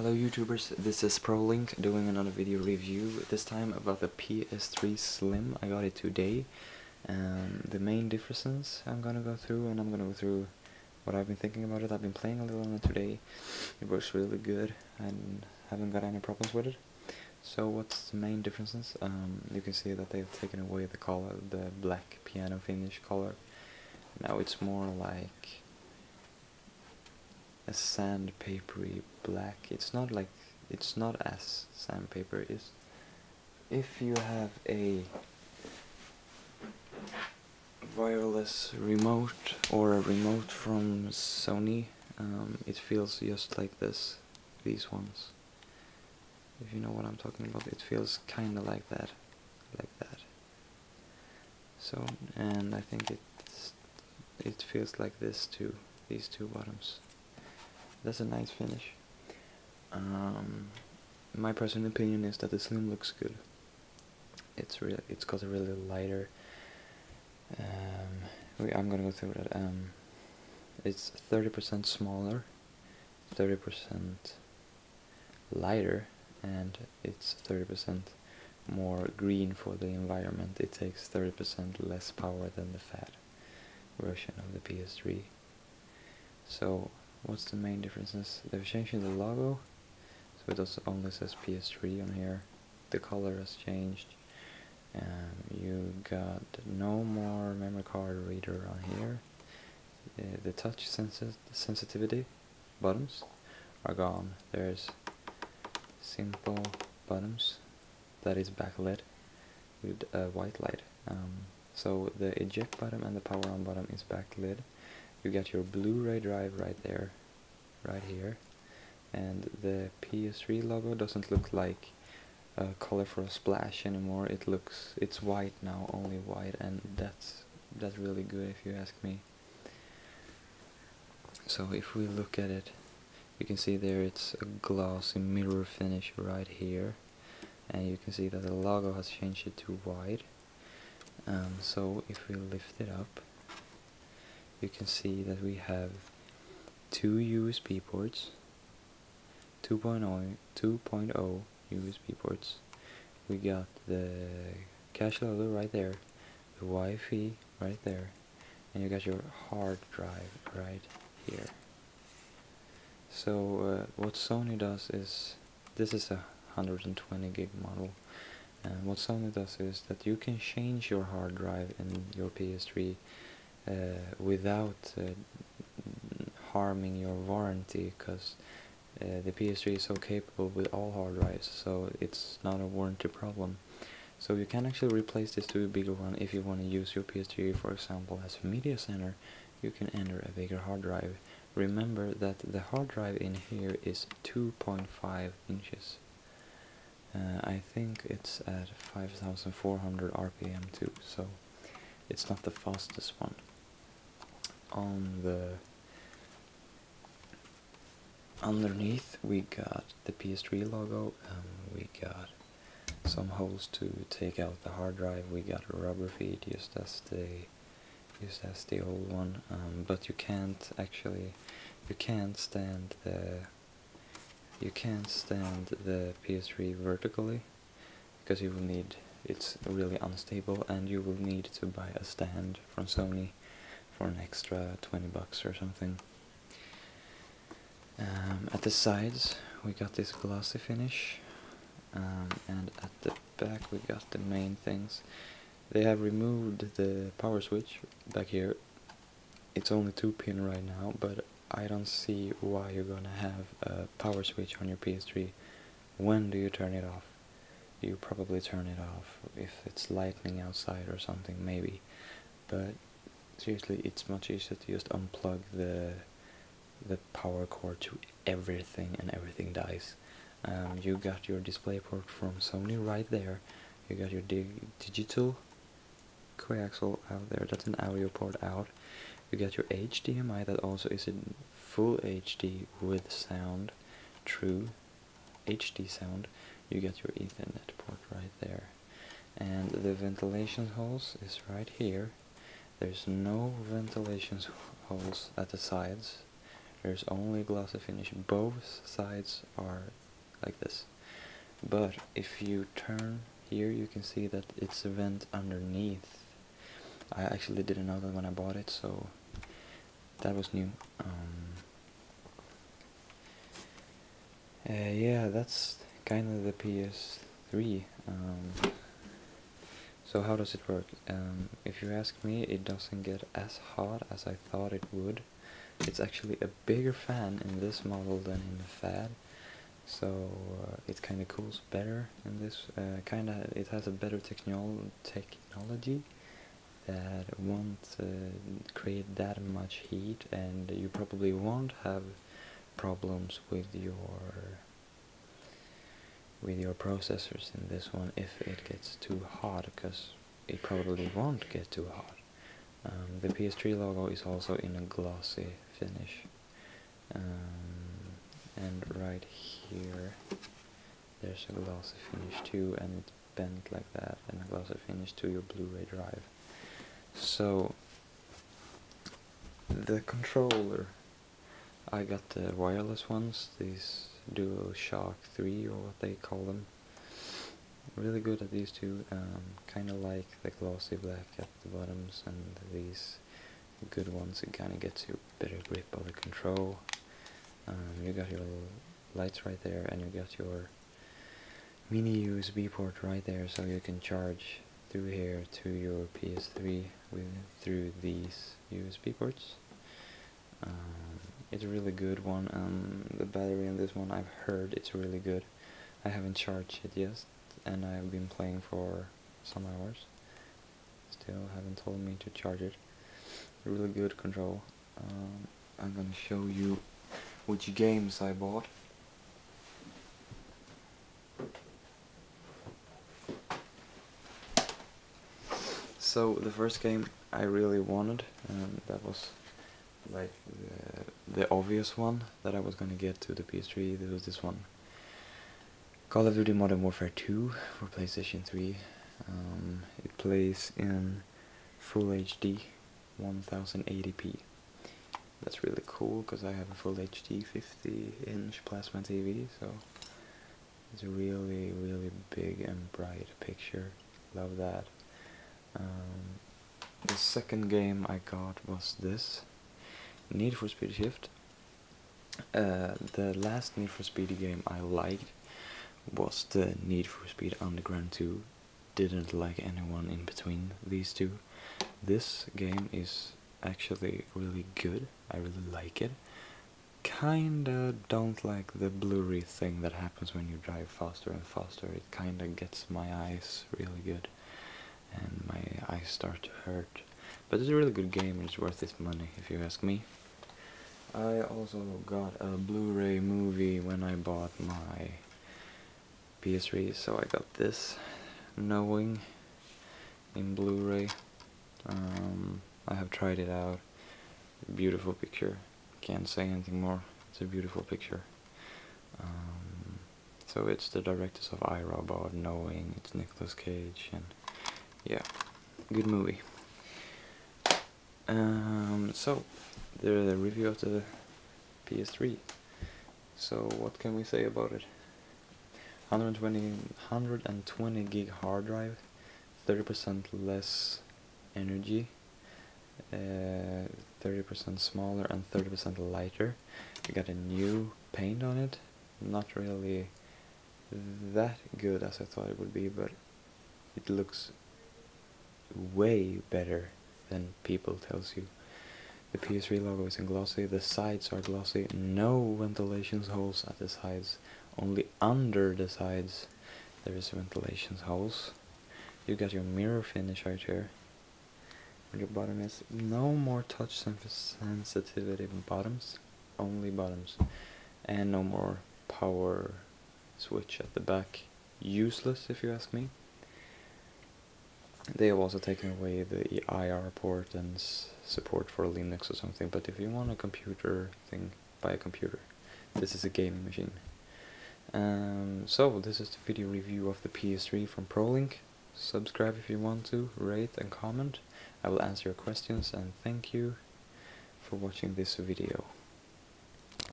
Hello YouTubers, this is Prolink doing another video review, this time about the Ps3 Slim. I got it today, and the main differences I'm gonna go through, and I'm gonna go through what I've been thinking about it. I've been playing a little on it today. It works really good and haven't got any problems with it. So what's the main differences? You can see that they've taken away the color, the black piano finish color. Now it's more like a sandpapery black. It's not as sandpaper is. If you have a wireless remote or a remote from Sony, it feels just like these ones. If you know what I'm talking about, it feels kinda like that. So, and I think it feels like this too, these two bottoms. That's a nice finish. My personal opinion is that the Slim looks good. It's got a really lighter. I'm gonna go through that. It's 30% smaller, 30% lighter, and it's 30% more green for the environment. It takes 30% less power than the fat version of the Ps3. So what's the main differences? They've changed the logo, so it only says Ps3 on here. The color has changed. You got no more memory card reader on here. The touch sensitivity buttons are gone. There's simple buttons that is backlit with a white light. So the eject button and the power on button is backlit. You got your Blu-ray drive right there, right here, and the Ps3 logo doesn't look like a colorful splash anymore. It's white now, only white, and that's really good if you ask me. So if we look at it, you can see there it's a glossy mirror finish right here, and you can see that the logo has changed it to white. So if we lift it up, you can see that we have two USB ports, 2.0 USB ports. We got the cache loader right there, the Wi-Fi right there, and you got your hard drive right here. So what Sony does is, this is a 120 gig model, and what Sony does is that you can change your hard drive in your Ps3 without harming your warranty, because the Ps3 is so capable with all hard drives, so it's not a warranty problem. So you can actually replace this to a bigger one if you want to use your Ps3, for example, as a media center. You can enter a bigger hard drive. Remember that the hard drive in here is 2.5 inches. I think it's at 5,400 RPM too, so it's not the fastest one. On the underneath we got the Ps3 logo, we got some holes to take out the hard drive, we got a rubber feed just as the old one, but you can't stand the Ps3 vertically, because you will need, it's really unstable, and you will need to buy a stand from Sony for an extra 20 bucks or something. At the sides we got this glossy finish, and at the back we got the main things. They have removed the power switch back here. It's only 2-pin right now, but I don't see why you're gonna have a power switch on your Ps3. When do you turn it off? You probably turn it off if it's lightning outside or something, maybe. But seriously, it's much easier to just unplug the power cord to everything, and everything dies. You got your display port from Sony right there. You got your digital coaxial out there, that's an audio port out. You got your HDMI that also is in full HD with sound, true HD sound. You got your Ethernet port right there, and the ventilation holes is right here. There's no ventilation holes at the sides. There's only glossy finish. Both sides are like this. But if you turn here, you can see that it's a vent underneath. I actually didn't know that when I bought it, so that was new. Yeah, that's kind of the PS3. So how does it work? If you ask me, it doesn't get as hot as I thought it would. It's actually a bigger fan in this model than in the Fad, so it kind of cools better in this. It has a better technology that won't create that much heat, and you probably won't have problems with your processors in this one if it gets too hot, because it probably won't get too hot. The PS3 logo is also in a glossy finish, and right here there's a glossy finish too, and it's bent like that, and a glossy finish to your Blu-ray drive. So the controller, I got the wireless ones, these DualShock 3 or what they call them. Really good at these two, kind of like the glossy black at the bottoms, and these good ones, it kind of gets you better grip of the control. You got your lights right there, and you got your mini USB port right there, so you can charge through here to your PS3 through these USB ports. It's a really good one. The battery in this one, I've heard it's really good. I haven't charged it yet, and I've been playing for some hours. Still haven't told me to charge it. Really good control. I'm gonna show you which games I bought. So the first game I really wanted, that was like the obvious one that I was gonna get to the PS3. There was this one, Call of Duty Modern Warfare 2 for PlayStation 3. It plays in Full HD 1080p. That's really cool because I have a Full HD 50-inch plasma TV, so it's a really, really big and bright picture. Love that. The second game I got was this, Need for Speed Shift. The last Need for Speed game I liked was the Need for Speed Underground 2. Didn't like anyone in between these two. This game is actually really good. I really like it. Kinda don't like the blurry thing that happens when you drive faster and faster. It kinda gets my eyes really good, and my eyes start to hurt. But it's a really good game, and it's worth its money if you ask me. I also got a Blu-ray movie when I bought my PS3, so I got this Knowing in Blu-ray. I have tried it out. Beautiful picture. Can't say anything more. It's a beautiful picture. So it's the directors of iRobot, Knowing. It's Nicolas Cage, and yeah, good movie. So the review of the PS3. So what can we say about it? 120 gig hard drive, 30% less energy, 30% smaller and 30% lighter. You got a new paint on it. Not really that good as I thought it would be, but it looks way better than people tells you. The PS3 logo is in glossy, the sides are glossy, no ventilation holes at the sides, only under the sides there is ventilation holes. You got your mirror finish right here. Your bottom is no more touch sensitivity bottoms, only bottoms, and no more power switch at the back. Useless if you ask me. They have also taken away the IR port and support for Linux or something, but if you want a computer thing, buy a computer. This is a gaming machine. So this is the video review of the PS3 from Prolink. Subscribe if you want to, rate and comment. I will answer your questions, and thank you for watching this video.